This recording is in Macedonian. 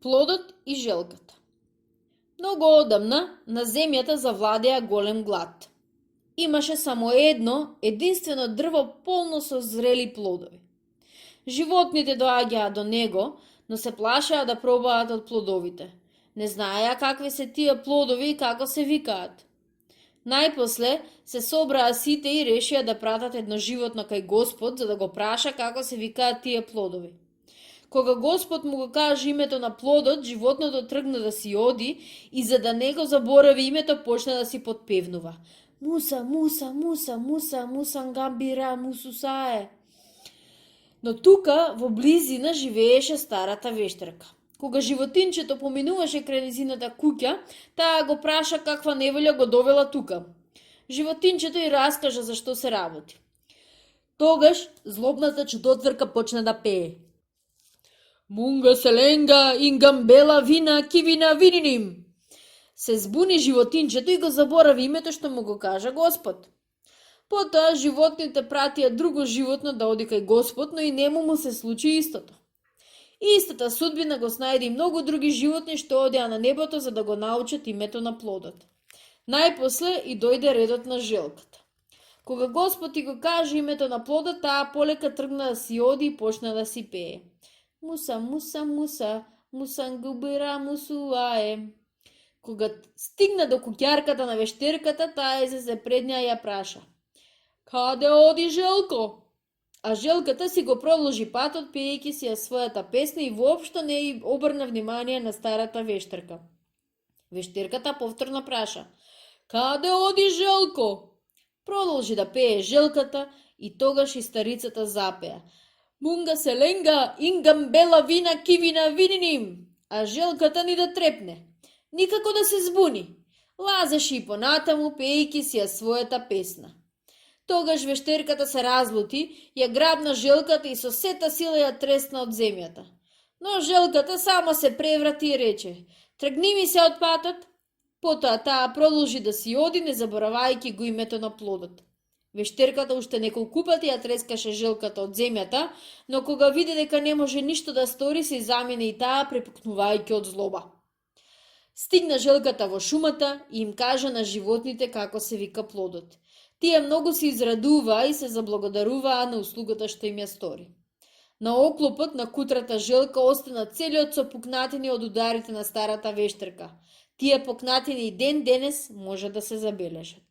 Плодот и желката. Многу одамна на земјата завладеа голем глад. Имаше само единствено дрво полно со зрели плодови. Животните доаѓаа до него, но се плашеа да пробаат од плодовите. Не знаеа какви се тие плодови и како се викаат. Најпосле се собраа сите и решија да пратат едно животно кај Господ за да го праша како се викаат тие плодови. Кога Господ му го каже името на плодот, животното тргна да си оди и за да не го заборави името, почна да си подпевнува. Муса, муса, муса, муса, мусангамбира, мусусае. Но тука, во близина, живееше старата вештерка. Кога животинчето поминуваше крај незината куќа, таа го праша каква неволја го довела тука. Животинчето и раскажа за што се работи. Тогаш злобната чудотворка почна да пее. Мунга селенга, ингамбела вина, кивина вининим. Се збуни животинчето и го заборави името што му го кажа Господ. Потоа животните пратија друго животно да оди кај Господ, но и нему му се случи истото. Истата судбина го снајди многу други животни што одеа на небото за да го научат името на плодот. Најпосле и дојде редот на желката. Кога Господ ти го каже името на плодот, таа полека тргна да си оди и почна да си пее. Муса, муса, муса, мусангубира, мусуае. Кога стигна до куќарката на вештерката, таа излезе пред неа и ја праша. Каде оди Желко? А Желката си го продолжи патот, пеејќи си ја својата песна и воопшто не и обрна внимание на старата вештерка. Вештерката повторно праша. Каде оди Желко? Продолжи да пее Желката и тогаш и старицата запеа. Мунга селенга, ингамбела вина, кивина вининим. А Желката ни да трепне. Никако да се збуни. Лазеше и понатаму, пеејќи си ја својата песна. Тогаш вештерката се разлути, ја грабна Желката и со сета сила ја тресна од земјата. Но Желката само се преврати и рече, тргни ми се од патот. Потоа таа продолжи да си оди, не заборавајќи го името на плодот. Вештерката уште неколку пати ја трескаше Желката од земјата, но кога види дека не може ништо да стори, се замине и таа, препукнувајќи од злоба. Стигна Желката во шумата и им кажа на животните како се вика плодот. Тие многу се израдуваа и се заблагодаруваа на услугата што им ја стори. На оклопот на кутрата Желка остана целиот со пукнатини од ударите на старата вештерка. Тие пукнатини и ден денес може да се забележат.